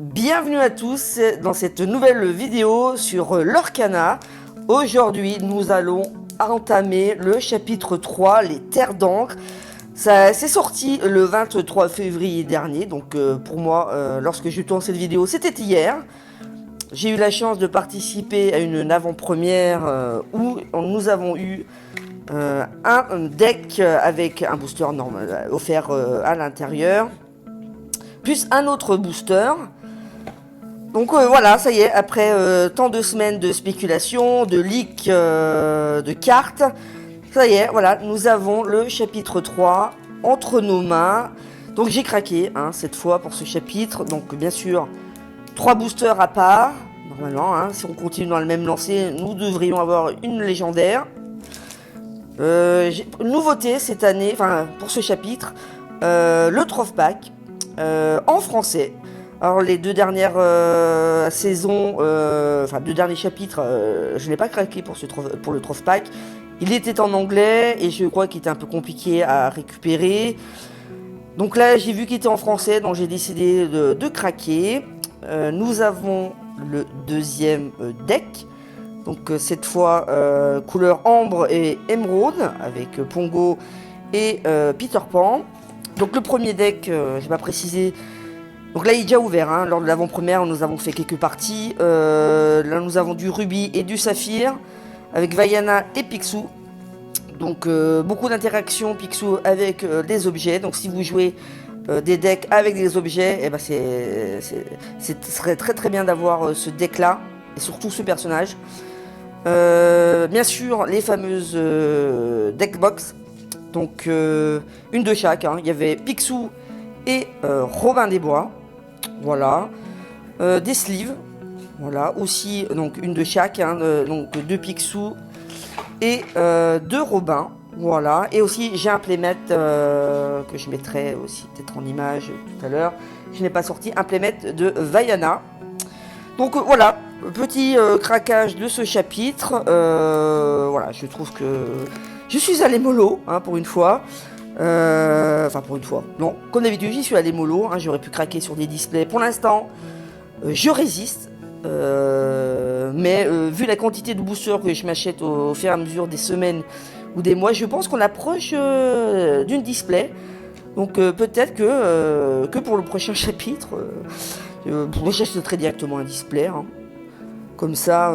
Bienvenue à tous dans cette nouvelle vidéo sur l'Orcana. Aujourd'hui, nous allons entamer le chapitre 3, les terres d'encre. Ça c'est sorti le 23 février dernier, donc pour moi, lorsque je tourne cette vidéo, c'était hier. J'ai eu la chance de participer à une avant-première où nous avons eu un deck avec un booster normal offert à l'intérieur, plus un autre booster. Donc voilà, ça y est, après tant de semaines de spéculation, de leaks de cartes, ça y est, voilà, nous avons le chapitre 3 entre nos mains. Donc j'ai craqué cette fois pour ce chapitre. Donc bien sûr, 3 boosters à part. Normalement, si on continue dans le même lancer, nous devrions avoir une légendaire. Nouveauté cette année, enfin pour ce chapitre, le Troph Pack en français. Alors les deux dernières saisons, enfin deux derniers chapitres, je n'ai pas craqué pour le Troph Pack. Il était en anglais et je crois qu'il était un peu compliqué à récupérer. Donc là j'ai vu qu'il était en français, donc j'ai décidé de craquer. Nous avons le deuxième deck. Donc cette fois couleur ambre et émeraude avec Pongo et Peter Pan. Donc le premier deck, je vais pas préciser. Donc là il est déjà ouvert, lors de l'avant-première nous avons fait quelques parties. Là nous avons du rubis et du saphir avec Vaiana et Picsou. Donc beaucoup d'interactions Picsou avec des objets. Donc si vous jouez des decks avec des objets, et ben ce serait très très bien d'avoir ce deck là et surtout ce personnage. Bien sûr les fameuses deck box. Donc une de chaque, il y avait Picsou et Robin des Bois. Voilà, des sleeves, voilà, aussi donc une de chaque, donc deux Picsou et deux Robin, voilà, et aussi j'ai un playmat que je mettrai aussi peut-être en image tout à l'heure. Je n'ai pas sorti un playmat de Vaiana. Donc voilà, petit craquage de ce chapitre. Voilà, je trouve que je suis allé mollo pour une fois. Enfin pour une fois, non, comme d'habitude j'y suis allé mollo, j'aurais pu craquer sur des displays. Pour l'instant, je résiste, mais vu la quantité de boosters que je m'achète au fur et à mesure des semaines ou des mois, je pense qu'on approche d'une display. Donc peut-être que pour le prochain chapitre, j'achèterai directement un display. Comme ça,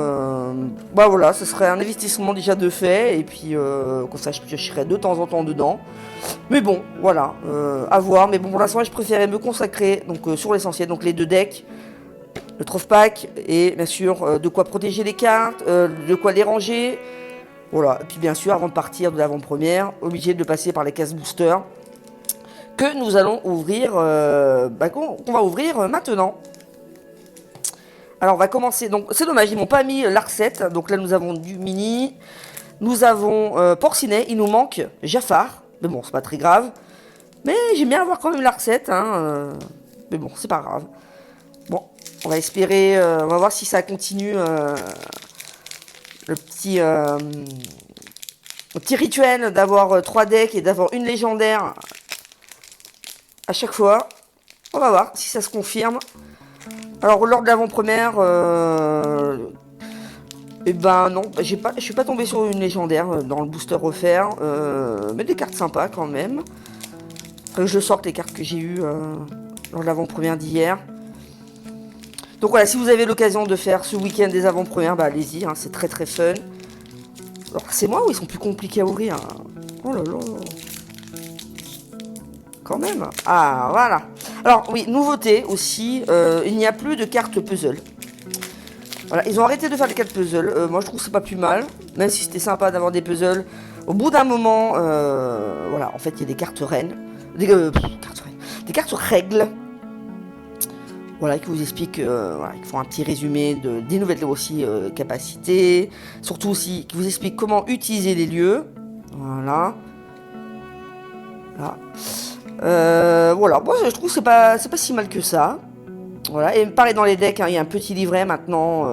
bah voilà, ce serait un investissement déjà de fait, et puis comme ça je piocherai de temps en temps dedans. Mais bon, voilà, à voir. Mais bon, pour l'instant, je préférais me consacrer donc sur l'essentiel, donc les deux decks, le Troph Pack, et bien sûr de quoi protéger les cartes, de quoi les ranger. Voilà, et puis bien sûr, avant de partir de l'avant-première, obligé de passer par les cases booster que nous allons ouvrir, qu'on va ouvrir maintenant. Alors on va commencer, donc c'est dommage, ils m'ont pas mis l'Arcette, donc là nous avons du mini, nous avons Porcinet, il nous manque Jafar, mais bon c'est pas très grave, mais j'aime bien avoir quand même l'Arcette, mais bon c'est pas grave. Bon, on va espérer, on va voir si ça continue le petit rituel d'avoir 3 decks et d'avoir une légendaire à chaque fois. On va voir si ça se confirme. Alors lors de l'avant-première, et ben non, je suis pas tombé sur une légendaire dans le booster offert, mais des cartes sympas quand même. Après, je sorte les cartes que j'ai eues lors de l'avant-première d'hier. Donc voilà, si vous avez l'occasion de faire ce week-end des avant-premières, bah allez-y, c'est très très fun. Alors c'est moi ou ils sont plus compliqués à ouvrir? Oh là là. Quand même. Ah voilà. Alors oui, nouveauté aussi, il n'y a plus de cartes puzzle. Voilà, ils ont arrêté de faire les cartes puzzle. Moi je trouve que c'est pas plus mal, même si c'était sympa d'avoir des puzzles. Au bout d'un moment, voilà, en fait il y a des cartes reines, des cartes règles. Voilà, qui vous expliquent, voilà, qui font un petit résumé des nouvelles aussi capacités. Surtout aussi, qui vous expliquent comment utiliser les lieux. Voilà. Là. Voilà, moi je trouve que c'est pas si mal que ça. Voilà, et pareil dans les decks, il y a un petit livret maintenant.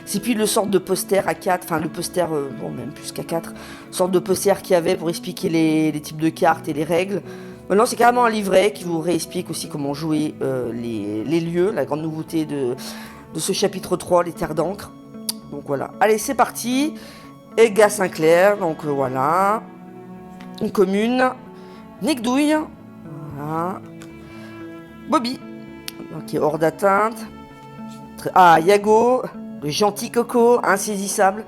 C'est plus le sorte de poster à 4, enfin le poster, bon même plus qu'à 4, sorte de poster qu'il y avait pour expliquer les types de cartes et les règles. Maintenant, c'est carrément un livret qui vous réexplique aussi comment jouer les lieux, la grande nouveauté de ce chapitre 3, les terres d'encre. Donc voilà. Allez, c'est parti. Edgar Sinclair, donc voilà. Une commune. Nick Douille. Voilà. Bobby, qui est hors d'atteinte. Ah, Yago, le gentil Coco, insaisissable.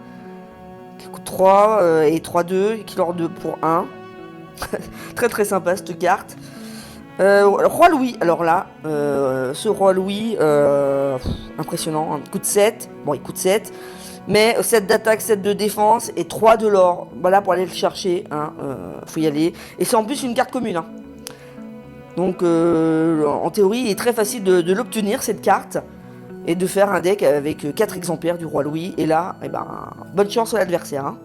Qui coûte 3 et 3-2, qui leur 2 pour 1. Très très sympa cette carte. Roi Louis, alors là, ce Roi Louis, impressionnant, hein. Il coûte 7, bon il coûte 7, mais 7 d'attaque, 7 de défense et 3 de l'or. Voilà pour aller le chercher, hein, faut y aller. Et c'est en plus une carte commune. Hein. Donc en théorie, il est très facile de l'obtenir cette carte et de faire un deck avec 4 exemplaires du Roi Louis. Et là, eh ben, bonne chance à l'adversaire. Hein.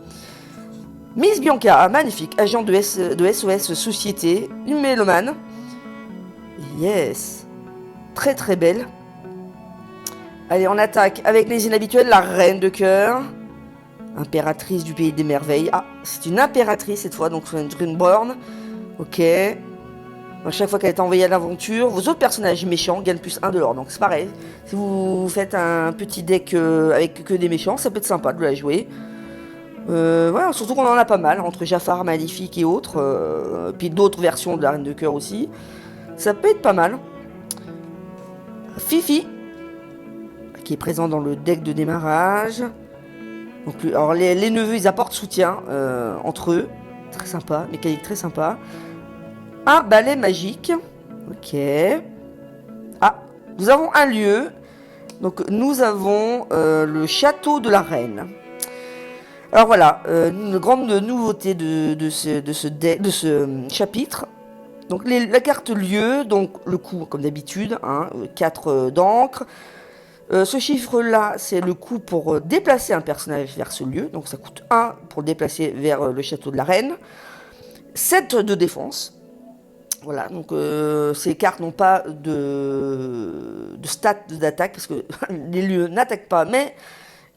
Miss Bianca, magnifique, agent de SOS Société, une mélomane. Yes, très très belle. Allez, on attaque avec les inhabituels, la reine de cœur, impératrice du pays des merveilles. Ah, c'est une impératrice cette fois, donc c'est une Dreamborn. Ok. À chaque fois qu'elle est envoyée à l'aventure, vos autres personnages méchants gagnent plus 1 de l'or. Donc c'est pareil, si vous faites un petit deck avec que des méchants, ça peut être sympa de la jouer. Voilà, surtout qu'on en a pas mal, entre Jafar, Maléfique et autres, puis d'autres versions de la Reine de Cœur aussi. Ça peut être pas mal. Fifi, qui est présent dans le deck de démarrage. Donc, alors les neveux, ils apportent soutien entre eux. Très sympa, mécanique très sympa. Un balai magique. Ok. Ah, nous avons un lieu. Donc nous avons le château de la Reine. Alors voilà, une grande nouveauté de ce chapitre. Donc la carte lieu, donc le coût comme d'habitude, hein, 4 d'encre. Ce chiffre-là, c'est le coût pour déplacer un personnage vers ce lieu. Donc ça coûte 1 pour le déplacer vers le château de la Reine. 7 de défense. Voilà, donc ces cartes n'ont pas de stats d'attaque, parce que les lieux n'attaquent pas, mais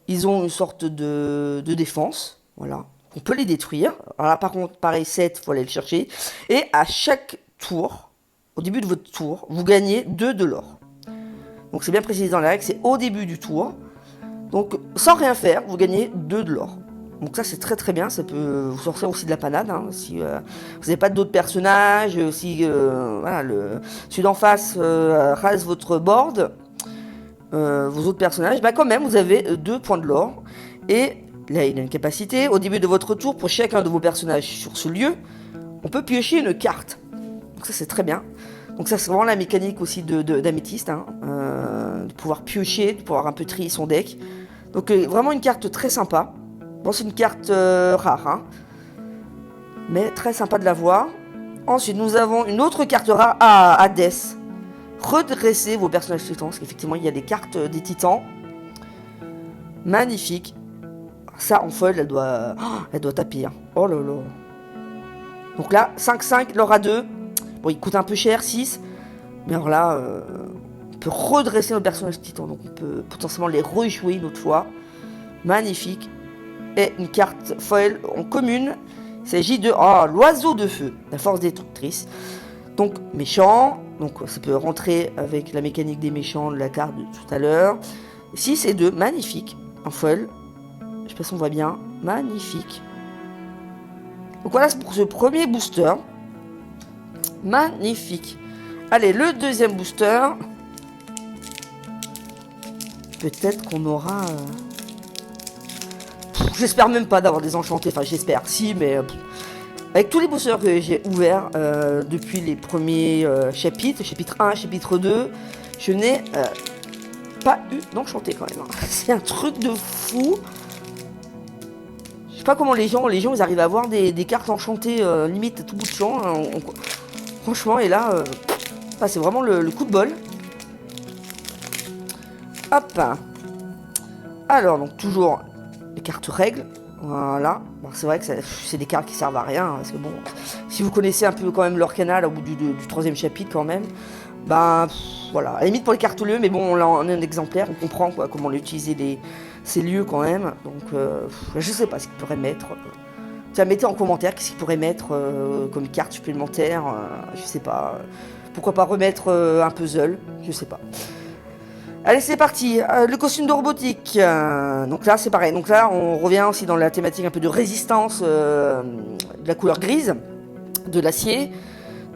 ils ont une sorte de défense, voilà. On peut les détruire. Alors là, par contre, pareil, 7, il faut aller le chercher. Et à chaque tour, au début de votre tour, vous gagnez 2 de l'or. Donc c'est bien précisé dans la règle, c'est au début du tour. Donc sans rien faire, vous gagnez 2 de l'or. Donc ça c'est très très bien, ça peut vous sortir aussi de la panade, hein, si vous n'avez pas d'autres personnages, si voilà, celui d'en face rase votre board, vos autres personnages, bah quand même vous avez 2 points de l'or. Et là il a une capacité, au début de votre tour, pour chacun de vos personnages sur ce lieu, on peut piocher une carte. Donc ça c'est très bien. Donc ça c'est vraiment la mécanique aussi d'Améthyste, hein, de pouvoir piocher, de pouvoir un peu trier son deck. Donc vraiment une carte très sympa. Bon, c'est une carte rare, hein, mais très sympa de la voir. Ensuite, nous avons une autre carte rare, Hades. Redresser vos personnages titans, parce qu'effectivement, il y a des cartes des titans. Magnifique. Ça, en foil, elle doit taper. Hein. Oh là là. Donc là, 5-5, l'aura 2. Bon, il coûte un peu cher, 6. Mais alors là, on peut redresser nos personnages titans, donc on peut potentiellement les rejouer une autre fois. Magnifique. Et une carte foil en commune. Il s'agit de l'oiseau de feu, la force destructrice. Donc méchant, donc ça peut rentrer avec la mécanique des méchants de la carte de tout à l'heure. 6 et 2, magnifique, en foil. Je sais pas si on voit bien, magnifique. Donc voilà pour ce premier booster. Magnifique. Allez, le deuxième booster. Peut-être qu'on aura... J'espère même pas d'avoir des enchantés, enfin j'espère, si, mais avec tous les boosters que j'ai ouverts depuis les premiers chapitres, chapitre 1, chapitre 2, je n'ai pas eu d'enchanté quand même. Hein. C'est un truc de fou. Je sais pas comment les gens ils arrivent à avoir des cartes enchantées limite à tout bout de champ. Hein, franchement, et là, c'est vraiment le coup de bol. Hop. Alors, donc toujours... les cartes règles, voilà. Bon, c'est vrai que c'est des cartes qui servent à rien, hein, parce que bon, si vous connaissez un peu quand même l'Orcana au bout du 3e chapitre quand même, ben voilà, à la limite pour les cartes lieux, mais bon, là on a un exemplaire, on comprend quoi, comment utiliser ces lieux quand même, donc je sais pas ce qu'ils pourraient mettre. Tiens, mettez en commentaire qu'est-ce qu'ils pourraient mettre comme carte supplémentaire. Je sais pas. Pourquoi pas remettre un puzzle. Je sais pas. Allez, c'est parti. Le costume de robotique. Donc là, c'est pareil. Donc là, on revient aussi dans la thématique un peu de résistance de la couleur grise, de l'acier.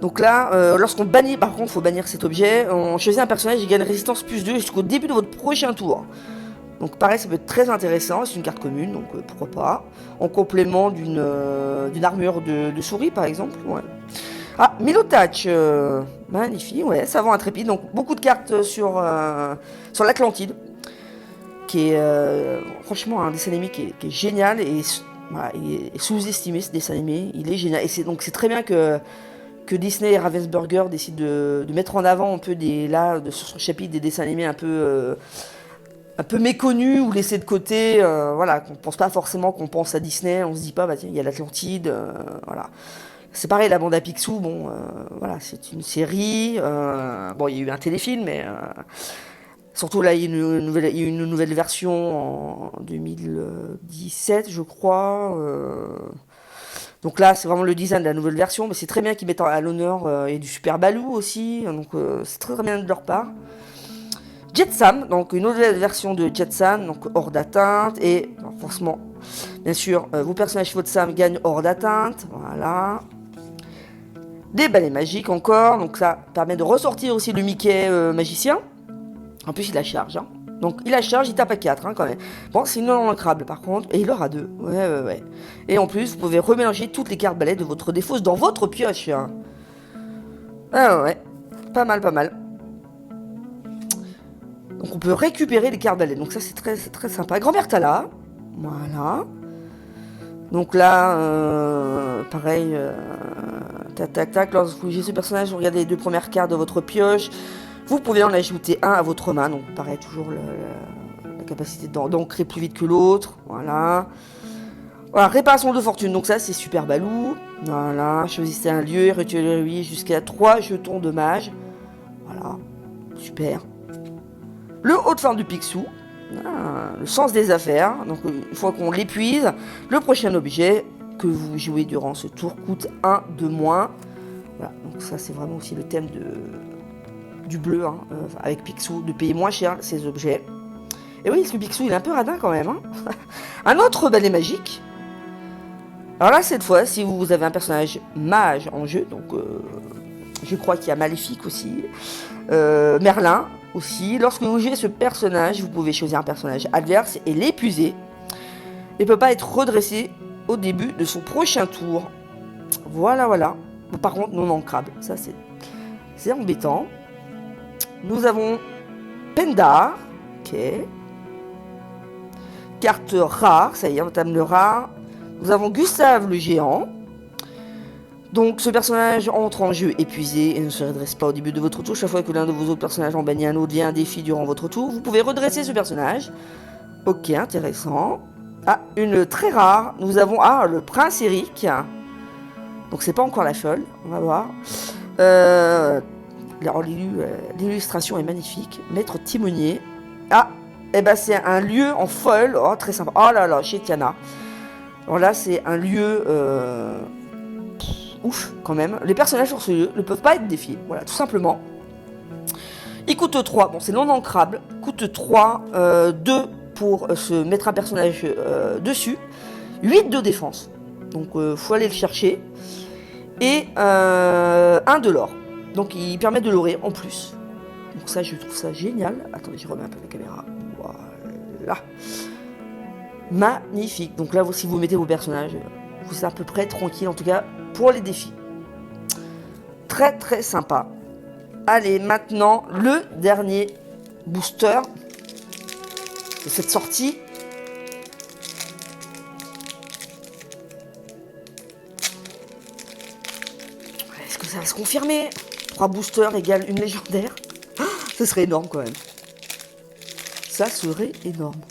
Donc là, lorsqu'on bannit, par contre, il faut bannir cet objet. On choisit un personnage, il gagne résistance plus 2 jusqu'au début de votre prochain tour. Donc pareil, ça peut être très intéressant. C'est une carte commune, donc pourquoi pas. En complément d'une armure de souris, par exemple. Ouais. Ah, Milotouch, magnifique, ouais, savant intrépide. Donc beaucoup de cartes sur l'Atlantide, qui est franchement un dessin animé qui est génial et voilà, il est sous-estimé, ce dessin animé. Il est génial et c'est très bien que Disney et Ravensburger décident de mettre en avant un peu sur ce chapitre des dessins animés un peu méconnus ou laissés de côté, voilà, qu'on pense pas forcément qu'on pense à Disney, on se dit pas, bah tiens, il y a l'Atlantide, voilà. C'est pareil, la bande à Picsou, bon, voilà, c'est une série, bon, il y a eu un téléfilm, mais surtout là, il y a eu une nouvelle version en 2017, je crois, donc là, c'est vraiment le design de la nouvelle version, mais c'est très bien qu'ils mettent à l'honneur, et du Super Baloo aussi, donc c'est très, très bien de leur part. Jetsam, donc une nouvelle version de Jetsam, donc hors d'atteinte, et forcément, bien sûr, vos personnages Sam gagnent hors d'atteinte, voilà. Des balais magiques encore, donc ça permet de ressortir aussi le Mickey magicien. En plus, il la charge, hein. Donc il la charge, il tape à 4 hein, quand même. Bon, c'est non ancrable par contre, et il aura 2. Ouais. Et en plus, vous pouvez remélanger toutes les cartes balais de votre défausse dans votre pioche. Hein. Ah ouais, pas mal. Donc on peut récupérer les cartes balais, donc ça c'est très sympa. Grand-mère Tala, voilà. Donc là, pareil, tac, lorsque vous jouez ce personnage, vous regardez les 2 premières cartes de votre pioche. Vous pouvez en ajouter un à votre main, donc pareil, toujours la capacité d'ancrer plus vite que l'autre, voilà. Voilà, réparation de fortune, donc ça c'est Super Baloo. Voilà, choisissez un lieu et retirez-lui jusqu'à 3 jetons de mage. Voilà, super. Le haut de forme du Picsou. Le sens des affaires. Donc une fois qu'on l'épuise, le prochain objet que vous jouez durant ce tour coûte 1 de moins. Voilà, donc ça c'est vraiment aussi le thème du bleu, hein, avec Picsou, de payer moins cher ces objets. Et oui, parce que Picsou il est un peu radin quand même. Hein. Un autre balai magique. Alors là, cette fois, si vous avez un personnage mage en jeu, donc je crois qu'il y a Maléfique aussi, Merlin aussi, lorsque vous jouez ce personnage, vous pouvez choisir un personnage adverse et l'épuiser. Il ne peut pas être redressé au début de son prochain tour. Voilà. Par contre, non ancrable, ça c'est embêtant. Nous avons Pendar, ok. Carte rare, ça y est, on entame le rare. Nous avons Gustave le géant. Donc ce personnage entre en jeu épuisé et ne se redresse pas au début de votre tour. Chaque fois que l'un de vos autres personnages en bannit un autre via un défi durant votre tour, vous pouvez redresser ce personnage. Ok, intéressant. Ah, une très rare. Nous avons le prince Eric. Donc c'est pas encore la folle, on va voir. L'illustration est magnifique. Maître timonier. C'est un lieu en folle. Oh, très sympa. Oh là là, chez Tiana. Alors là, c'est un lieu... ouf, quand même. Les personnages sur ce lieu ne peuvent pas être défiés. Voilà, tout simplement. Il coûte 3. Bon, c'est non ancrable. Coûte 3. 2 pour se mettre un personnage dessus. 8 de défense. Donc, faut aller le chercher. Et 1 de l'or. Donc, il permet de l'orer en plus. Donc ça, je trouve ça génial. Attendez, je remets un peu la caméra. Voilà. Magnifique. Donc là, si vous mettez vos personnages, vous êtes à peu près tranquille, en tout cas, pour les défis. Très, très sympa. Allez, maintenant, le dernier booster de cette sortie. Est-ce que ça va se confirmer? 3 boosters égale une légendaire. Ce serait énorme quand même. Ça serait énorme.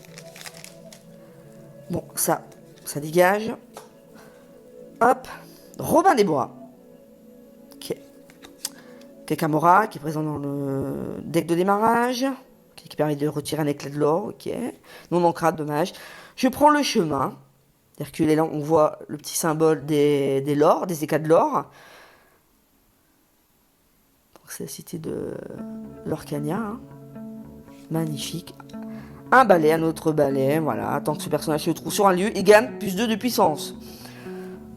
Bon, ça dégage. Hop. Robin des Bois. Ok. Kakamora qui est présent dans le deck de démarrage. Qui permet de retirer un éclat de l'or. Ok. Non ancrable, dommage. Je prends le chemin. C'est-à-dire que là, on voit le petit symbole des lores, des éclats de l'or. C'est la cité de l'Orcania. Hein. Magnifique. Un balai, un autre balai, voilà. Tant que ce personnage se trouve sur un lieu, il gagne plus 2 de puissance.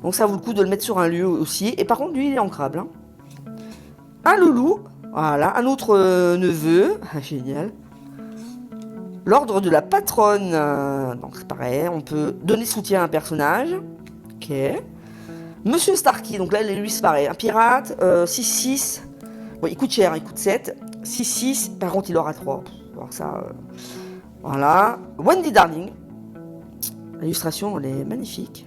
Donc ça vaut le coup de le mettre sur un lieu aussi. Et par contre, lui, il est ancrable. Hein. Un loulou, voilà. Un autre neveu, génial. L'ordre de la patronne. Donc c'est pareil, on peut donner soutien à un personnage. Ok. Monsieur Starkey, donc là, lui, c'est pareil. Un pirate, 6-6. Bon, il coûte cher, il coûte 7. 6-6, par contre, il aura 3. Alors ça, voilà. Wendy Darling. L'illustration, elle est magnifique.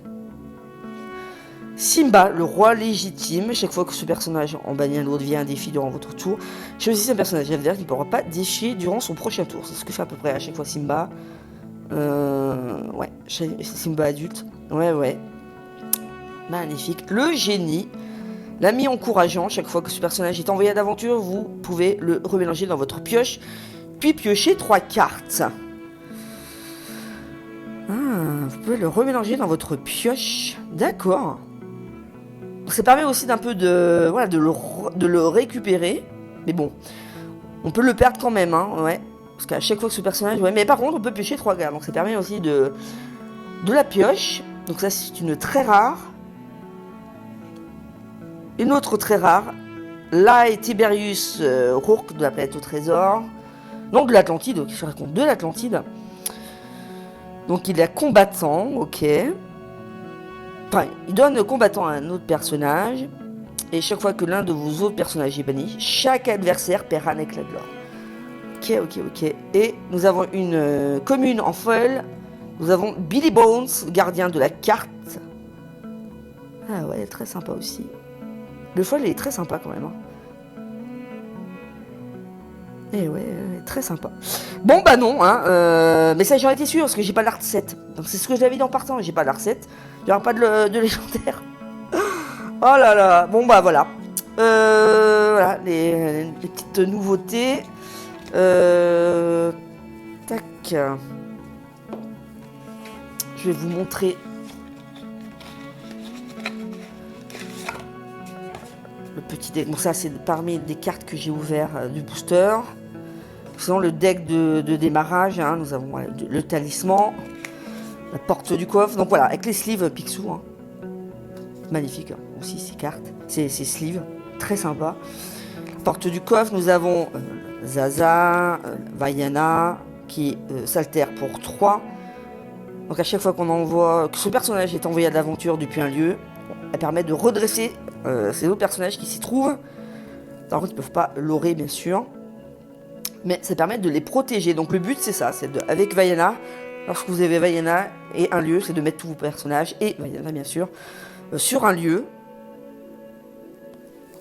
Simba, le roi légitime. Chaque fois que ce personnage en bannit un autre devient un défi durant votre tour, choisissez un personnage adverse qui ne pourra pas défier durant son prochain tour. C'est ce que fait à peu près à chaque fois Simba. Ouais, Simba adulte. Ouais. Magnifique. Le génie. L'ami encourageant. Chaque fois que ce personnage est envoyé à l'aventure, vous pouvez le remélanger dans votre pioche, puis piocher 3 cartes. Vous pouvez le remélanger dans votre pioche. D'accord. Ça permet aussi d'un peu de, voilà, de le récupérer. Mais bon, on peut le perdre quand même, hein, ouais. Parce qu'à chaque fois que ce personnage... Ouais, mais par contre, on peut piocher 3 cartes. Donc ça permet aussi de la pioche. Donc ça, c'est une très rare. Une autre très rare. Là est Tiberius Rourke de la planète au trésor. Donc de l'Atlantide, qui se raconte de l'Atlantide. Donc il est combattant, ok. Enfin, il donne combattant à un autre personnage. Et chaque fois que l'un de vos autres personnages est banni, chaque adversaire perd un éclat de l'or. Ok. Et nous avons une commune en foil. Nous avons Billy Bones, gardien de la carte. Ah ouais, elle est très sympa aussi. Le foil, il est très sympa quand même. Hein. Et ouais, très sympa. Bon, bah non, hein, mais ça j'en étais sûr, parce que j'ai pas l'art 7. Donc c'est ce que j'avais dit en partant, j'ai pas l'art 7. Il n'y aura pas de légendaire. Oh là là, bon bah voilà. Voilà, les petites nouveautés. Tac. Je vais vous montrer le petit deck. Bon, ça c'est parmi des cartes que j'ai ouvert du booster. Sinon le deck de démarrage, hein, nous avons voilà, le talisman, la porte du coffre. Donc voilà, avec les sleeves Picsou. Hein. Magnifique hein, aussi ces cartes, ces sleeves, très sympa. Porte du coffre, nous avons Zaza, Vaiana, qui s'altère pour 3. Donc à chaque fois qu'on envoie, que ce personnage est envoyé à l'aventure depuis un lieu, elle permet de redresser ces autres personnages qui s'y trouvent. Par contre, ils ne peuvent pas l'aurer, bien sûr. Mais ça permet de les protéger. Donc le but, c'est ça, c'est avec Vaiana, lorsque vous avez Vaiana et un lieu, c'est de mettre tous vos personnages, et Vaiana, bien sûr, sur un lieu.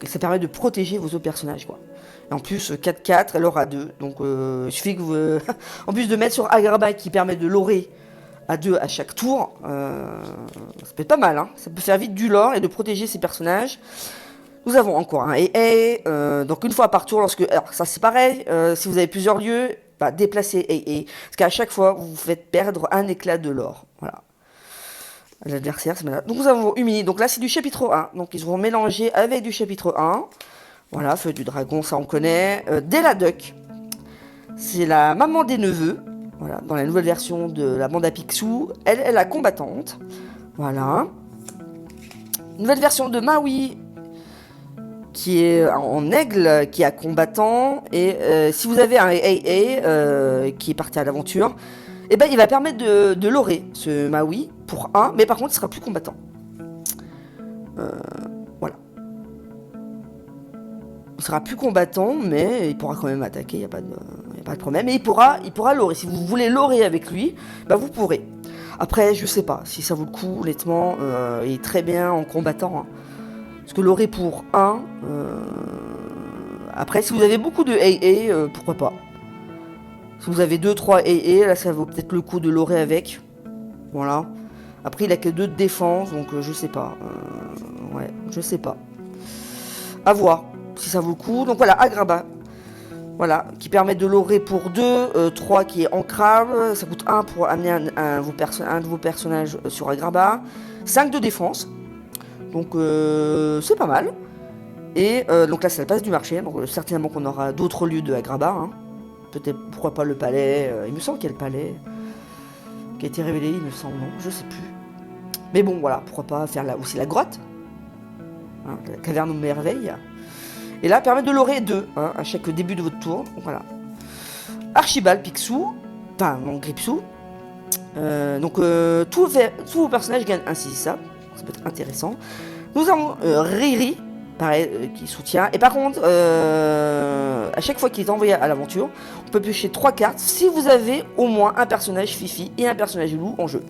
Et ça permet de protéger vos autres personnages, quoi. Et en plus, 4-4, elle aura 2. Donc il suffit que vous... en plus de mettre sur Agrabah qui permet de l'aurer à 2 à chaque tour, ça peut être pas mal, hein. Ça peut faire vite du lore et de protéger ses personnages. Nous avons encore un AA, donc une fois par tour, lorsque... Alors ça c'est pareil, si vous avez plusieurs lieux, bah, déplacez AA, parce qu'à chaque fois, vous faites perdre un éclat de l'or. Voilà. L'adversaire, c'est malade. Donc nous avons Humini, donc là c'est du chapitre 1, donc ils seront mélangés avec du chapitre 1. Voilà, Feu du Dragon, ça on connaît. Della Duck, c'est la maman des neveux. Voilà, dans la nouvelle version de la bande à Picsou, elle est la combattante. Voilà. Nouvelle version de Maui, qui est en aigle, qui est à combattant. Et si vous avez un AA qui est parti à l'aventure, eh ben, il va permettre de l'aurer, ce Maui, pour 1. Mais par contre, il sera plus combattant. Voilà. Il sera plus combattant, mais il pourra quand même attaquer, il n'y a pas de problème. Et il pourra l'aurer. Si vous voulez l'aurer avec lui, bah vous pourrez. Après, je sais pas si ça vaut le coup, honnêtement. Il est très bien en combattant. Hein. Parce que l'aurer pour 1... Après, si vous avez beaucoup de AA, pourquoi pas. Si vous avez 2-3 AA, là, ça vaut peut-être le coup de l'aurer avec. Voilà. Après, il a que 2 de défense, donc je sais pas. Ouais, je sais pas. À voir si ça vaut le coup. Donc voilà, Agrabah. Voilà, qui permet de l'orer pour 2, 3 qui est ancrable, ça coûte 1 pour amener un de vos personnages sur un grabat, 5 de défense, donc c'est pas mal. Et donc là, ça passe du marché, donc certainement qu'on aura d'autres lieux de Agrabah, hein. Peut-être, pourquoi pas le palais, il me semble qu'il y a le palais qui a été révélé, il me semble, non, je sais plus. Mais bon, voilà, pourquoi pas faire aussi la grotte, hein, la caverne aux merveilles. Et là, permet de l'orer 2, hein, à chaque début de votre tour, donc voilà. Archibald Picsou, enfin, non, Gripsou. Donc, tous vos personnages gagnent un saisissable, ça peut être intéressant. Nous avons Riri, pareil, qui soutient. Et par contre, à chaque fois qu'il est envoyé à l'aventure, on peut piocher 3 cartes si vous avez au moins un personnage Fifi et un personnage loup en jeu.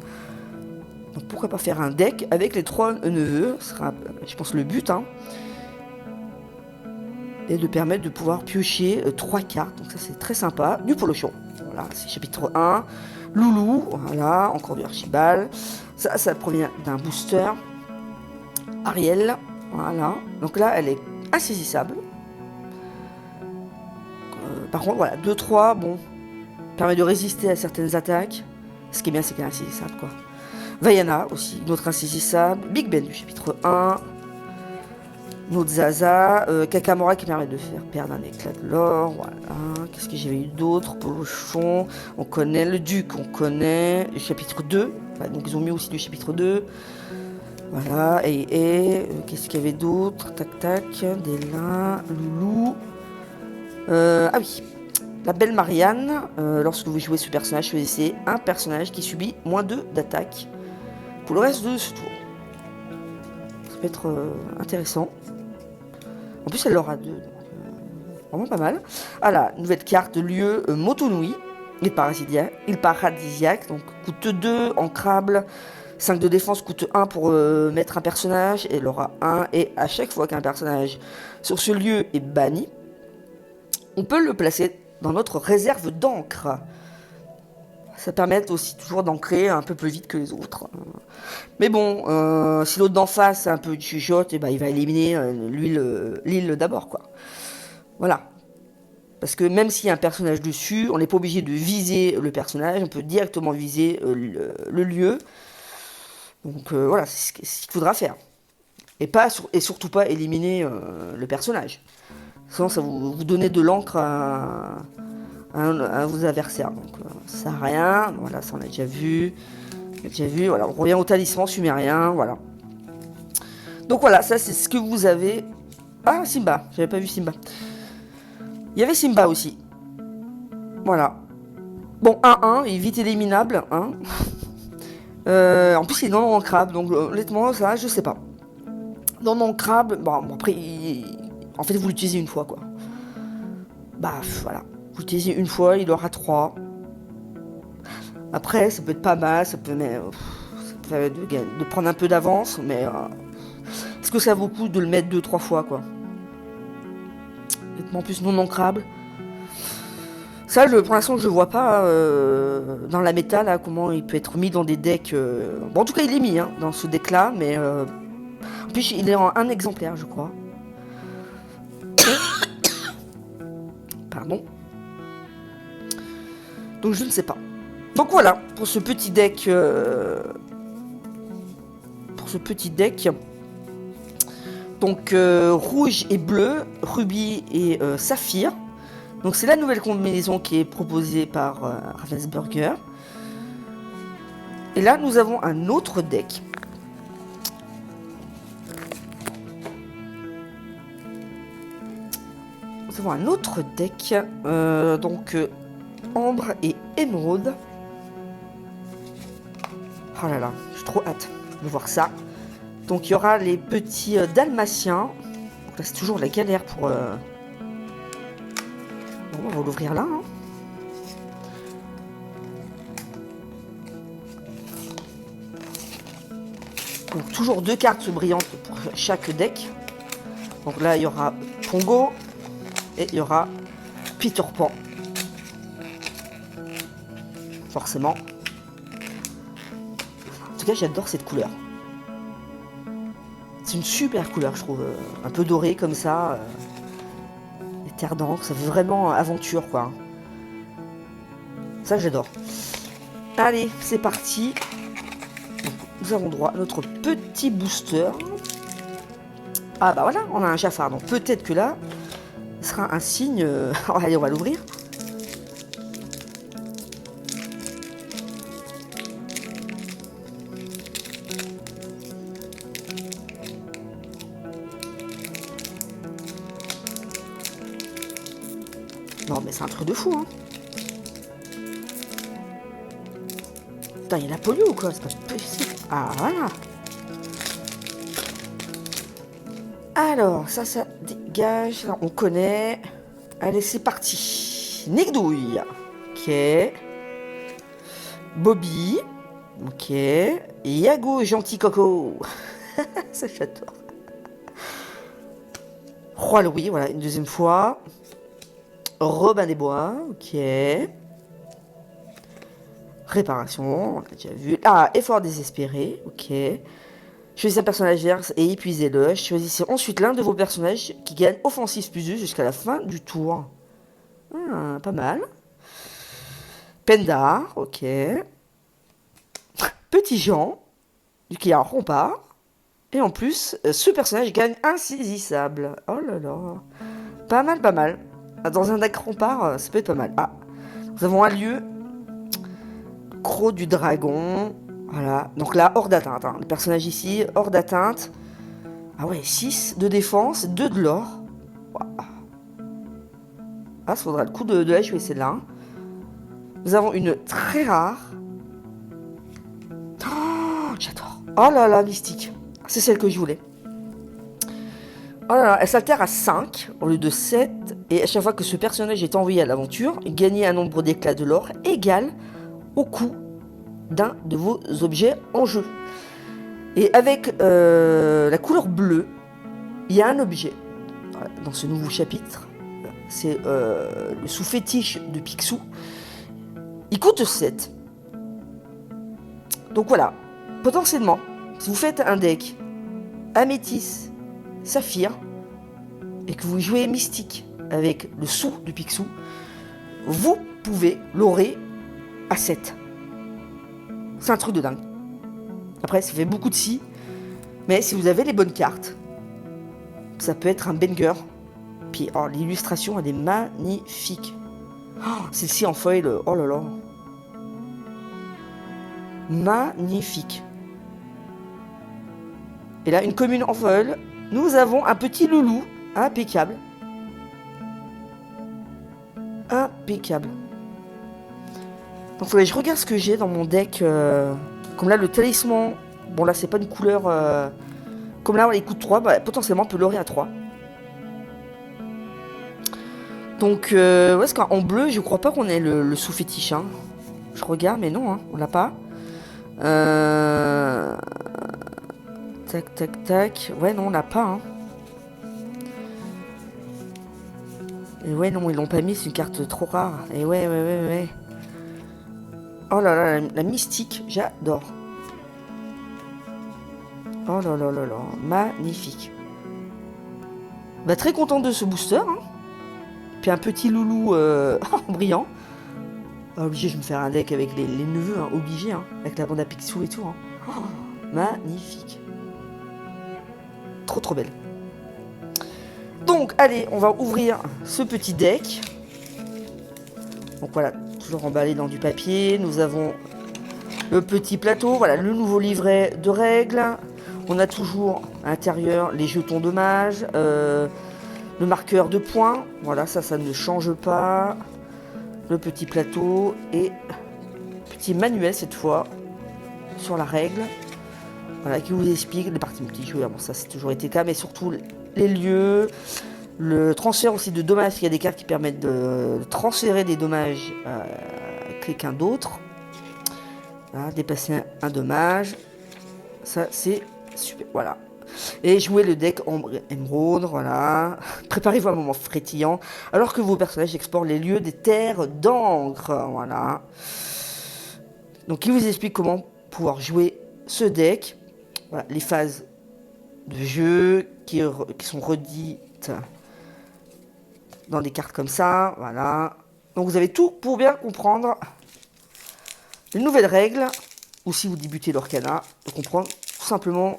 Donc pourquoi pas faire un deck avec les 3 neveux, ce sera, je pense, le but, hein. Et de permettre de pouvoir piocher 3 cartes. Donc ça, c'est très sympa. Du polochon. Voilà, c'est chapitre 1. Loulou, voilà, encore du Archibald. Ça provient d'un booster. Ariel, voilà. Donc là, elle est insaisissable. Par contre, voilà, 2-3, bon, permet de résister à certaines attaques. Ce qui est bien, c'est qu'elle est insaisissable, quoi. Vaiana aussi, une autre insaisissable. Big Ben du chapitre 1. Notre Zaza. Kakamora qui permet de faire perdre un éclat de l'or. Voilà. Qu'est-ce que j'avais eu d'autre? Polochon. On connaît le Duc, on connaît. Le chapitre 2. Enfin, donc ils ont mis aussi du chapitre 2. Voilà. Et qu'est-ce qu'il y avait d'autre? Tac tac. Della. Loulou. Ah oui. La belle Marianne. Lorsque vous jouez ce personnage, choisissez un personnage qui subit moins 2 d'attaque pour le reste de ce tour. Ça peut être intéressant. En plus, elle aura 2. Donc, vraiment pas mal. Ah là, nouvelle carte de lieu Motonui. Il paradisiaque. Donc, coûte 2, ancrable. 5 de défense, coûte 1 pour mettre un personnage. Et elle aura 1. Et à chaque fois qu'un personnage sur ce lieu est banni, on peut le placer dans notre réserve d'encre. Ça permet aussi toujours d'ancrer un peu plus vite que les autres. Mais bon, si l'autre d'en face un peu chuchote, et ben il va éliminer l'île d'abord, quoi. Voilà. Parce que même s'il y a un personnage dessus, on n'est pas obligé de viser le personnage, on peut directement viser le lieu. Donc voilà, c'est ce qu'il faudra faire. Et surtout pas éliminer le personnage. Sinon, ça vous donnez de l'encre à vos adversaires. Donc ça sert à rien. Voilà, ça on a déjà vu. Voilà, on revient au talisman sumérien, voilà. Donc voilà, ça c'est ce que vous avez. Ah, Simba, j'avais pas vu Simba. Il y avait Simba aussi. Voilà. Bon, 1-1, il est vite éliminable, hein. En plus, il est non ancrable, donc honnêtement, ça, je sais pas. Non ancrable, bon après, en fait, vous l'utilisez une fois, quoi. Bah, voilà. Vous l'utilisez une fois, il aura 3. Après, ça peut être pas mal, ça peut de prendre un peu d'avance, mais est-ce que ça vaut le coup de le mettre 2-3 fois, quoi? En plus non ancrable. Ça, pour l'instant, je vois pas dans la méta, là, comment il peut être mis dans des decks. Bon, en tout cas, il est mis hein, dans ce deck-là, mais en plus, il est en un exemplaire, je crois. Pardon. Donc, je ne sais pas. Donc voilà, pour ce petit deck. Donc rouge et bleu, rubis et saphir. Donc c'est la nouvelle combinaison qui est proposée par Ravensburger. Et là nous avons un autre deck. Nous avons un autre deck. Donc ambre et émeraude. Oh là là, j'ai trop hâte de voir ça. Donc il y aura les petits dalmatiens. Donc là c'est toujours la galère pour... Bon, on va l'ouvrir là. Hein. Donc toujours 2 cartes brillantes pour chaque deck. Donc là il y aura Pongo et il y aura Peter Pan. Forcément. En tout cas j'adore cette couleur. C'est une super couleur je trouve. Un peu dorée comme ça. Elle est terre d'encre, ça fait vraiment aventure quoi. Ça j'adore. Allez, c'est parti. Donc, nous avons droit à notre petit booster. Ah bah voilà, on a un Jafar, donc peut-être que là, ce sera un signe... Allez, on va l'ouvrir. Non mais c'est un truc de fou, hein. Putain, il y a la polio ou quoi? C'est pas possible. Ah voilà. Alors, ça dégage. Là, on connaît. Allez, c'est parti. Negdouille. Ok. Bobby. Ok. Yago, gentil coco. Ça, j'adore. Roi Louis, voilà, une deuxième fois. Robin des Bois. Ok. Réparation, on l'a déjà vu. Ah, effort désespéré. Ok. Choisissez un personnage vierge et épuisez-le. Choisissez ensuite l'un de vos personnages qui gagne offensif +2 jusqu'à la fin du tour. Pas mal. Pendar, ok. Petit Jean, qui a un rempart. Et en plus, ce personnage gagne insaisissable. Oh là là. Pas mal, pas mal. Dans un deck rempart, ça peut être pas mal. Ah, nous avons un lieu. Croc du dragon. Voilà, donc là, hors d'atteinte. Hein. Le personnage ici, hors d'atteinte. Ah ouais, 6 de défense, 2 de l'or. Wow. Ah, ça vaudra le coup de la jouer, celle-là. Hein. Nous avons une très rare. Oh, j'adore. Oh là là, mystique. C'est celle que je voulais. Oh là là, elle s'altère à 5 au lieu de 7. Et à chaque fois que ce personnage est envoyé à l'aventure, gagnez un nombre d'éclats de l'or égal au coût d'un de vos objets en jeu. Et avec la couleur bleue, il y a un objet dans ce nouveau chapitre. C'est le sous-fétiche de Picsou. Il coûte 7. Donc voilà, potentiellement, si vous faites un deck Améthyste, Saphir, et que vous jouez Mystique avec le sou de Picsou, vous pouvez l'aurer à 7. C'est un truc de dingue. Après, ça fait beaucoup de si, mais si vous avez les bonnes cartes, ça peut être un banger. Puis, oh, l'illustration, elle est magnifique. Oh, celle-ci en foil, oh là là. Magnifique. Et là, une commune en foil. Nous avons un petit loulou. Impeccable. Impeccable. Donc, faudrait que je regarde ce que j'ai dans mon deck. Comme là, le talisman. Bon, là, c'est pas une couleur. Comme là, il coûte 3. Bah, potentiellement, on peut l'aurer à 3. Donc, est-ce qu'en bleu, je crois pas qu'on ait le sous-fétiche. Hein. Je regarde, mais non, hein, on l'a pas. Tac, tac, tac. Ouais, non, on l'a pas. Hein. Et ouais, non, ils l'ont pas mis, c'est une carte trop rare. Et ouais. Oh là là, la mystique, j'adore. Oh là là là là, magnifique. Bah, très content de ce booster. Hein. Puis un petit loulou brillant. Obligé, je vais me faire un deck avec les neveux, hein, obligé, hein, avec la bande à Picsou et tout. Hein. Oh, magnifique. Trop belle. Donc, allez, on va ouvrir ce petit deck. Donc voilà, toujours emballé dans du papier. Nous avons le petit plateau, voilà, le nouveau livret de règles. On a toujours à l'intérieur les jetons de mage, le marqueur de points. Voilà, ça ne change pas. Le petit plateau et petit manuel cette fois sur la règle. Voilà, qui vous explique les parties multijoueurs. Bon, ça c'est toujours été le cas, mais surtout les lieux, le transfert aussi de dommages. Il y a des cartes qui permettent de transférer des dommages à quelqu'un d'autre. Voilà, déplacer un dommage. Ça c'est super. Voilà. Et jouer le deck ombre émeraude, voilà. Préparez-vous à un moment frétillant, alors que vos personnages explorent les lieux des terres d'encre, voilà. Donc il vous explique comment pouvoir jouer ce deck. Voilà, les phases de jeu qui sont redites dans des cartes comme ça, voilà. Donc vous avez tout pour bien comprendre une nouvelle règle, ou si vous débutez l'Orcana, de comprendre tout simplement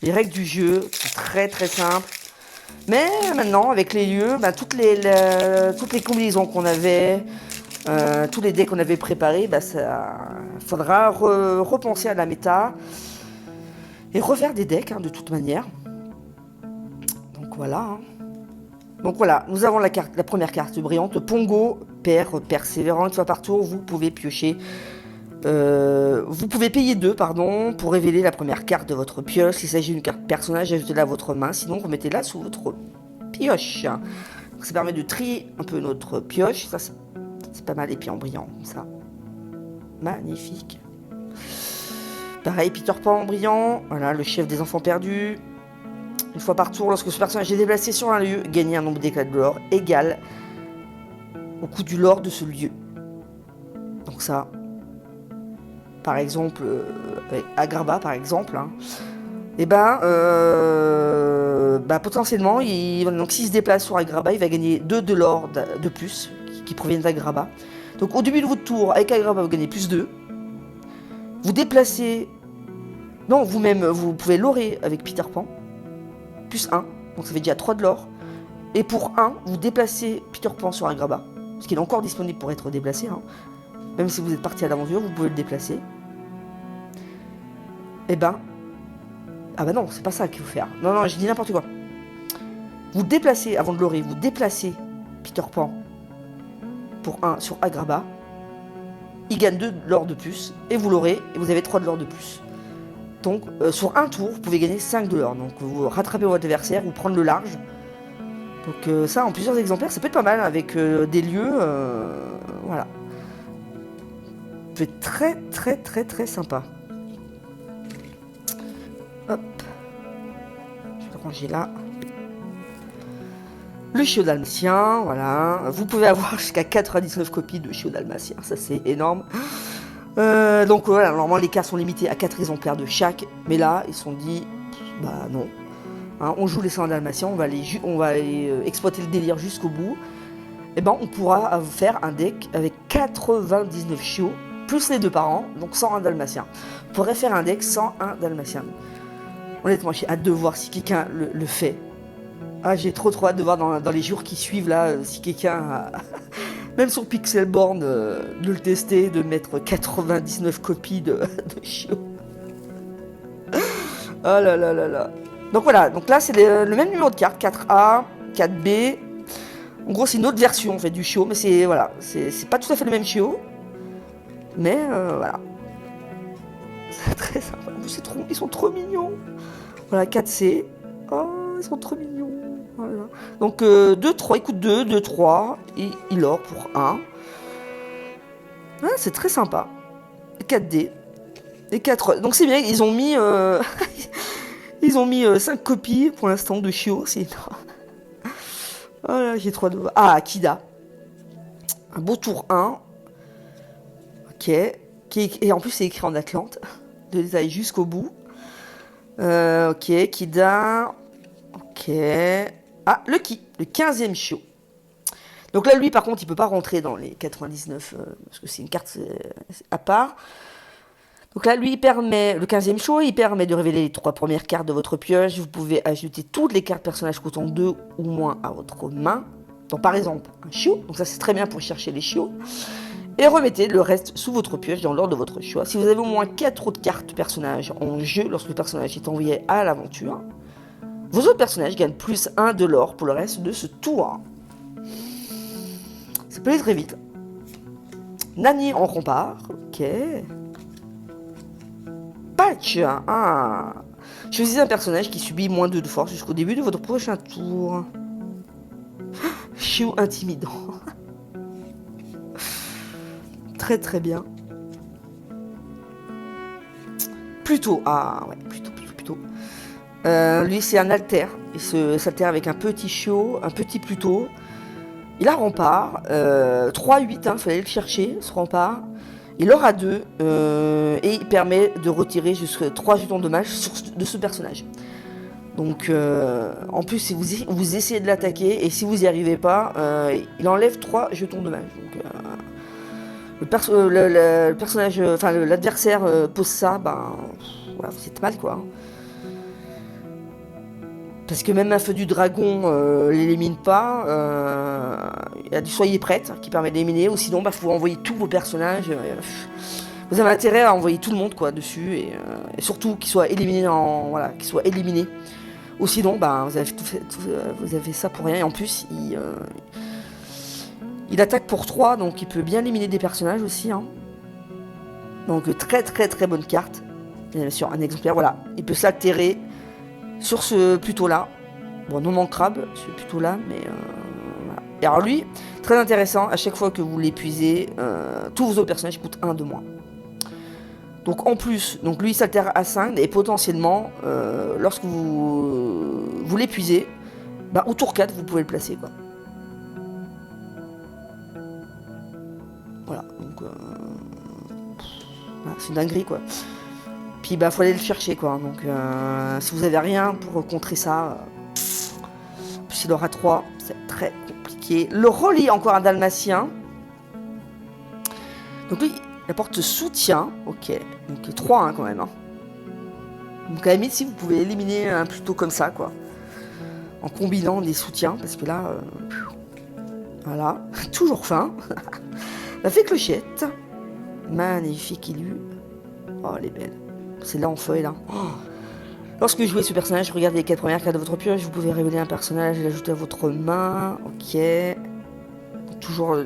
les règles du jeu, c'est très très simple. Mais maintenant, avec les lieux, toutes les combinaisons qu'on avait, tous les decks qu'on avait préparés, ça faudra repenser à la méta et refaire des decks de toute manière. Donc voilà. Donc voilà, nous avons la première carte brillante, Pongo, père persévérant, une fois par tour, vous pouvez piocher. Vous pouvez payer 2 pour révéler la première carte de votre pioche. S'il s'agit d'une carte personnage, ajoutez-la à votre main, sinon remettez-la sous votre pioche. Donc ça permet de trier un peu notre pioche, ça c'est pas mal, et puis en brillant, comme ça. Magnifique. Pareil, Peter Pan en brillant, voilà, le chef des enfants perdus. Une fois par tour, lorsque ce personnage est déplacé sur un lieu, gagnez un nombre d'éclats de l'or égal au coût du lore de ce lieu. Donc ça, par exemple, avec Agrabah par exemple, potentiellement, donc s'il se déplace sur Agrabah, il va gagner 2 de l'or de plus qui proviennent d'Agrabah. Donc au début de votre tour, avec Agrabah, vous gagnez plus 2. Vous déplacez... Non, vous-même, vous pouvez lorer avec Peter Pan. Plus 1, donc ça fait déjà 3 de l'or. Et pour 1, vous déplacez Peter Pan sur Agrabah, parce qu'il est encore disponible pour être déplacé. Même si vous êtes parti à l'aventure, vous pouvez le déplacer. Ah bah non, c'est pas ça qu'il faut faire. Non, je dis n'importe quoi. Vous déplacez, avant de l'orer, vous déplacez Peter Pan pour 1 sur Agrabah. Il gagne 2 de l'or de plus, et vous l'aurez, et vous avez 3 de l'or de plus. Donc, sur un tour, vous pouvez gagner 5 de l'or. Donc, vous rattrapez votre adversaire ou prendre le large. Donc, ça, en plusieurs exemplaires, ça peut être pas mal avec des lieux. Voilà. Ça peut être très, très, très, très sympa. Hop. Je vais le ranger là. Le chiot dalmatien, voilà. Vous pouvez avoir jusqu'à 99 copies de chiot dalmatien. Ça, c'est énorme. Donc voilà, normalement les cartes sont limitées à 4 exemplaires de chaque, mais là ils se sont dit, non, on joue les 100 dalmatiens, on va aller exploiter le délire jusqu'au bout, et on pourra faire un deck avec 99 chiots, plus les 2 parents, donc 101 dalmatiens. On pourrait faire un deck 101 dalmatiens. Honnêtement, j'ai hâte de voir si quelqu'un le fait. Ah, j'ai trop hâte de voir dans les jours qui suivent là, si quelqu'un même sur Pixelborn, de le tester, de mettre 99 copies de chiots. Oh là là là là. Donc voilà, donc là c'est le même numéro de carte, 4A, 4B. En gros c'est une autre version en fait du chiot, mais c'est pas tout à fait le même chiot. Mais voilà. C'est très sympa, ils sont trop mignons. Voilà, 4C. Oh, ils sont trop mignons. Voilà. Donc 2-3, il coûte 2, 2-3, et il or pour 1. Ah, c'est très sympa. 4D. Et 4. Donc c'est bien, ils ont mis ils ont mis 5 copies pour l'instant de chiot, c'est énorme. Voilà, j'ai 3 de. Ah, Kida. Un beau tour 1. Ok. Et en plus c'est écrit en Atlante. De détail jusqu'au bout. Ok, Kida. Ok. Ah, le 15e chiot. Donc là, lui, par contre, il peut pas rentrer dans les 99, parce que c'est une carte à part. Donc là, lui, le 15e chiot, il permet de révéler les 3 premières cartes de votre pioche. Vous pouvez ajouter toutes les cartes personnages coûtant 2 ou moins à votre main. Donc par exemple, un chiot, donc ça c'est très bien pour chercher les chiots. Et remettez le reste sous votre pioche dans l'ordre de votre choix. Si vous avez au moins 4 autres cartes personnages en jeu lorsque le personnage est envoyé à l'aventure, vos autres personnages gagnent plus 1 de l'or pour le reste de ce tour. Ça peut aller très vite. Nani en rempart. Ok. Patch. Ah. Choisissez un personnage qui subit moins 2 de force jusqu'au début de votre prochain tour. Chiot intimidant. Très très bien. Plutôt. Ah ouais, plutôt. Lui c'est un alter. Il s'altère avec un petit chiot, un petit Pluto. Il a rempart. 3-8, il fallait le chercher, ce rempart. Il aura 2. Et il permet de retirer jusqu'à 3 jetons de dommage de ce personnage. Donc, en plus, si vous essayez de l'attaquer, et si vous n'y arrivez pas, il enlève 3 jetons de dommage. Donc, le personnage, enfin l'adversaire pose ça, ben, voilà, vous êtes mal, quoi. Parce que même un feu du dragon l'élimine pas. Il y a du soyez prête qui permet d'éliminer, ou sinon, bah, faut envoyer tous vos personnages. Vous avez intérêt à envoyer tout le monde, quoi, dessus, et surtout qu'ils soient éliminés voilà, qu'ils soient éliminés. Ou sinon, bah, vous avez fait ça pour rien. Et en plus, il attaque pour 3, donc il peut bien éliminer des personnages aussi. Hein. Donc très très très bonne carte. Bien sûr, un exemplaire, voilà. Il peut s'altérer sur ce Pluto-là. Bon, non manquable, ce Pluto-là, mais voilà. Et alors lui, très intéressant, à chaque fois que vous l'épuisez, tous vos autres personnages coûtent 1 de moins. Donc en plus, donc lui il s'altère à 5 et potentiellement, lorsque vous l'épuisez, bah, au tour 4 vous pouvez le placer, quoi. Voilà, donc voilà, c'est une dinguerie, quoi. Puis bah faut aller le chercher, quoi. Donc si vous avez rien pour contrer ça, puis il aura 3, c'est très compliqué. Le relie encore un dalmatien. Donc lui, il apporte soutien, ok. Donc 3 hein, quand même. Hein. Donc à la limite, si vous pouvez éliminer un Pluto comme ça, quoi. En combinant des soutiens, parce que là, voilà, toujours fin. La fée clochette, magnifique élu. Oh, elle est belle. C'est là en feuille, là. Oh. Lorsque vous jouez ce personnage, regardez les 4 premières cartes de votre pioche, vous pouvez révéler un personnage et l'ajouter à votre main. Ok. Toujours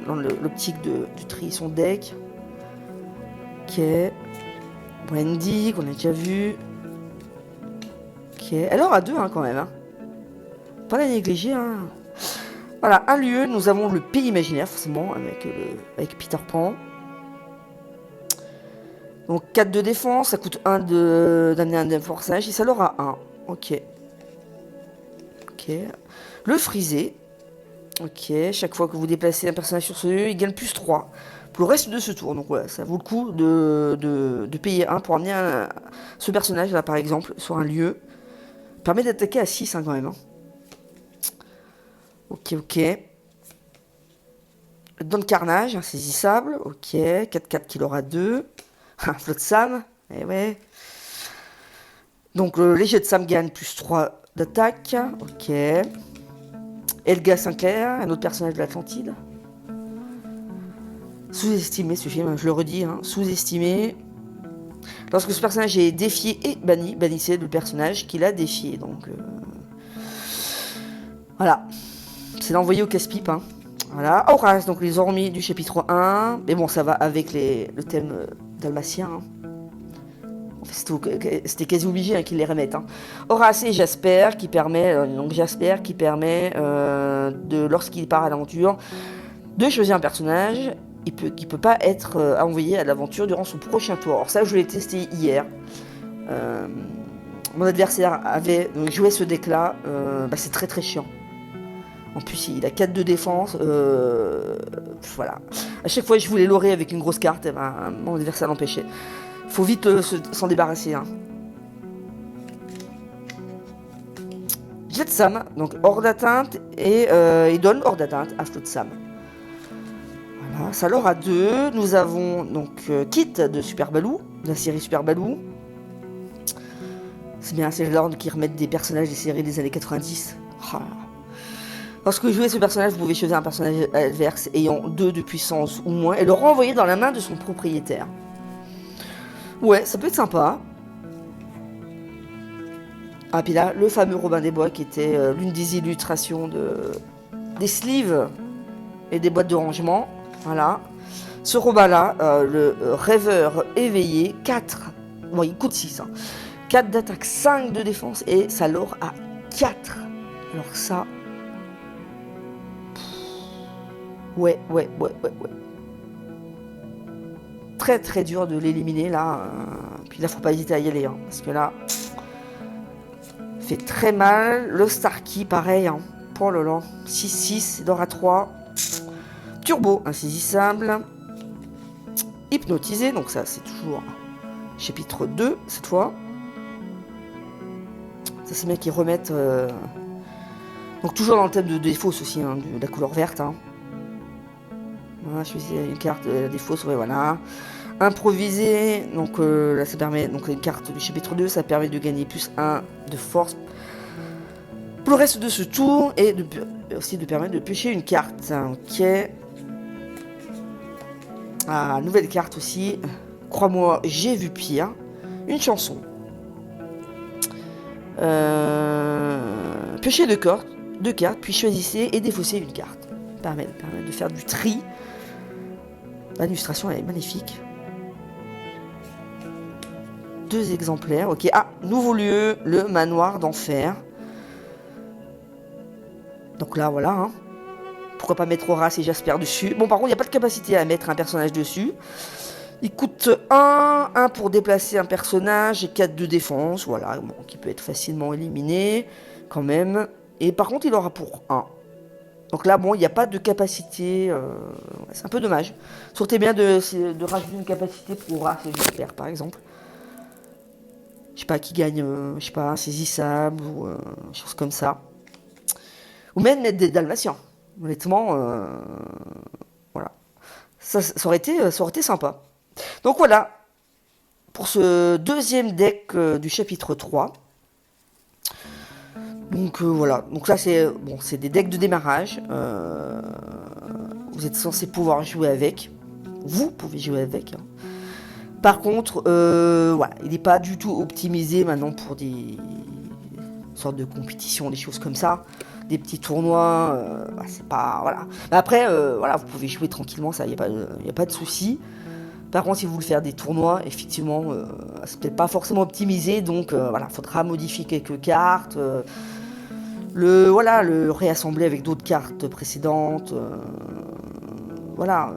dans l'optique du tri son deck. Ok. Brandy, qu'on a déjà vu. Ok. Elle aura 2 hein, quand même. Hein. Pas la négliger. Hein. Voilà, un lieu, nous avons le pays imaginaire, forcément, avec Peter Pan. Donc 4 de défense, ça coûte 1 d'amener un forçage, et ça l'aura 1. Ok. Ok. Le frisé. Ok, chaque fois que vous déplacez un personnage sur ce lieu, il gagne plus 3 pour le reste de ce tour. Donc voilà, ça vaut le coup de payer 1 pour amener ce personnage là par exemple sur un lieu. Permet d'attaquer à 6 hein, quand même. Hein. Ok, ok. Dans le carnage, insaisissable. Ok, 4-4 qu'il aura 2. Flot de Sam. Eh ouais. Donc les jets de Sam gagnent plus 3 d'attaque. Ok. Elga Sinclair, un autre personnage de l'Atlantide. Sous-estimé ce film, je le redis, hein, sous-estimé. Lorsque ce personnage est défié et banni, bannissez le personnage qui l'a défié. Donc voilà, c'est l'envoyé au casse-pipe. Hein. Voilà, Horace, donc les hormis du chapitre 1. Mais bon, ça va avec le thème dalmatien. Hein. C'était quasi obligé hein, qu'ils les remettent. Hein. Horace et Jasper qui permet, lorsqu'il part à l'aventure, de choisir un personnage qui peut pas être envoyé à l'aventure durant son prochain tour. Alors ça, je l'ai testé hier. Mon adversaire avait joué ce deck-là. C'est très très chiant. En plus, il a 4 de défense. Voilà. À chaque fois que je voulais l'aurer avec une grosse carte, mon adversaire l'empêchait. Faut vite s'en débarrasser. Hein. Jet de Sam, donc hors d'atteinte, et il donne hors d'atteinte à Flot de Sam. Voilà, ça l'aura 2. Nous avons donc Kit de Super Baloo, de la série Super Baloo. C'est bien, c'est l'ordre qui remettent des personnages des séries des années 90. Oh. Lorsque vous jouez ce personnage, vous pouvez choisir un personnage adverse ayant 2 de puissance ou moins et le renvoyer dans la main de son propriétaire. Ouais, ça peut être sympa. Ah, puis là, le fameux Robin des Bois qui était l'une des illustrations des sleeves et des boîtes de rangement. Voilà. Ce Robin-là, le rêveur éveillé, 4. Bon, il coûte 6. Hein. 4 d'attaque, 5 de défense et ça l'or à 4. Alors ça... Ouais. Très très dur de l'éliminer là. Puis là, faut pas hésiter à y aller. Hein, parce que là... fait très mal. Le Starkey, pareil. Hein. Oh là là. 6-6, d'or à 3. Turbo, insaisissable. Hypnotisé, donc ça c'est toujours chapitre 2 cette fois. Ça c'est bien qu'ils remettent... Donc toujours dans le thème des fausses aussi, hein, de la couleur verte. Hein. Voilà, je choisis une carte des fausses, ouais, voilà. Improviser, donc là ça permet, donc une carte du chapitre 2, ça permet de gagner plus 1 de force pour le reste de ce tour, et aussi de permettre de piocher une carte. Ok. Ah, nouvelle carte aussi. Crois-moi, j'ai vu pire. Une chanson. Piochez deux cartes, puis choisissez et défaussez une carte. Permet de faire du tri. L'illustration elle est magnifique. 2 exemplaires, ok. Ah, nouveau lieu, le manoir d'enfer. Donc là, voilà. Hein. Pourquoi pas mettre Horace et Jasper dessus. Bon, par contre, il n'y a pas de capacité à mettre un personnage dessus. Il coûte 1 pour déplacer un personnage et 4 de défense. Voilà, bon, qui peut être facilement éliminé, quand même. Et par contre, il aura pour 1. Donc là, bon, il n'y a pas de capacité. C'est un peu dommage. Sortez bien de rajouter une capacité pour Horace et Jasper, par exemple. Je sais pas, qui gagne, je sais pas, insaisissable ou choses comme ça. Ou même mettre des dalmatiens. Honnêtement, voilà. Ça aurait été sympa. Donc voilà, pour ce deuxième deck du chapitre 3. Donc voilà, donc là c'est bon, c'est des decks de démarrage. Vous êtes censé pouvoir jouer avec. Vous pouvez jouer avec. Hein. Par contre, voilà, il n'est pas du tout optimisé maintenant pour des sortes de compétitions, des choses comme ça. Des petits tournois, c'est pas... Voilà. Mais après, voilà, vous pouvez jouer tranquillement, ça, il n'y a pas de souci. Par contre, si vous voulez faire des tournois, effectivement, c'est peut-être pas forcément optimisé, donc voilà, il faudra modifier quelques cartes, le réassembler avec d'autres cartes précédentes, voilà.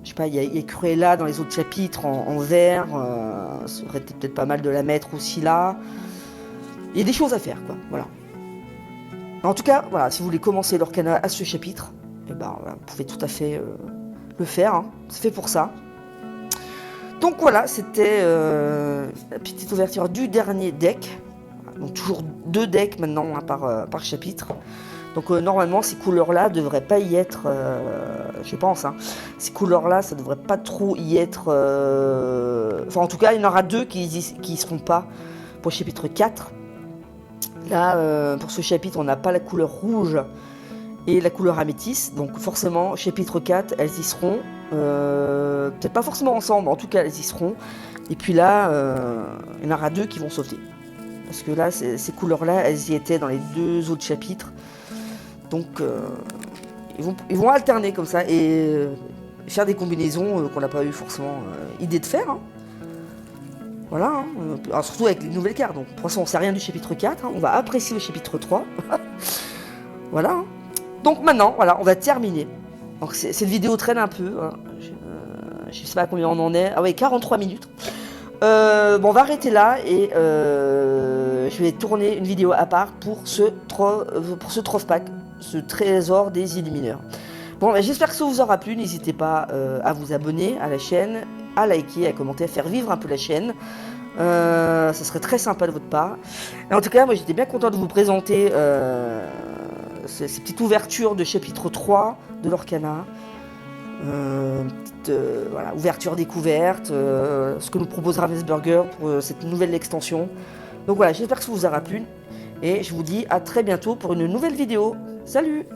Je sais pas, il y a Cruella dans les autres chapitres en vert, ça aurait été peut-être pas mal de la mettre aussi là. Il y a des choses à faire, quoi, voilà. En tout cas, voilà, si vous voulez commencer l'Orcana à ce chapitre, eh ben, voilà, vous pouvez tout à fait le faire, hein, c'est fait pour ça. Donc voilà, c'était la petite ouverture du dernier deck. Donc toujours 2 decks maintenant hein, par chapitre. Donc normalement ces couleurs-là devraient pas y être, je pense, hein, ces couleurs-là ça devrait pas trop y être, enfin en tout cas il y en aura 2 qui y seront pas pour le chapitre 4. Là pour ce chapitre on n'a pas la couleur rouge et la couleur améthyste, donc forcément chapitre 4 elles y seront, peut-être pas forcément ensemble, en tout cas elles y seront. Et puis là il y en aura 2 qui vont sauter. Parce que là ces couleurs-là elles y étaient dans les 2 autres chapitres. Donc ils vont alterner comme ça et faire des combinaisons qu'on n'a pas eu forcément idée de faire. Hein. Voilà, hein. Alors, surtout avec les nouvelles cartes. Donc, pour l'instant on ne sait rien du chapitre 4, hein. On va apprécier le chapitre 3. Voilà. Hein. Donc maintenant, voilà, on va terminer. Donc cette vidéo traîne un peu. Hein. Je ne sais pas combien on en est. Ah ouais, 43 minutes. Bon, on va arrêter là et je vais tourner une vidéo à part pour ce Troph Pack, ce trésor des illumineurs. Bon, bah, j'espère que ça vous aura plu. N'hésitez pas à vous abonner à la chaîne, à liker, à commenter, à faire vivre un peu la chaîne. Ça serait très sympa de votre part. Et en tout cas, moi j'étais bien content de vous présenter ces petites ouvertures de chapitre 3 de l'Orcana. Voilà, ouverture découverte, ce que nous propose Ravensburger pour cette nouvelle extension. Donc voilà, j'espère que ça vous aura plu. Et je vous dis à très bientôt pour une nouvelle vidéo. Salut!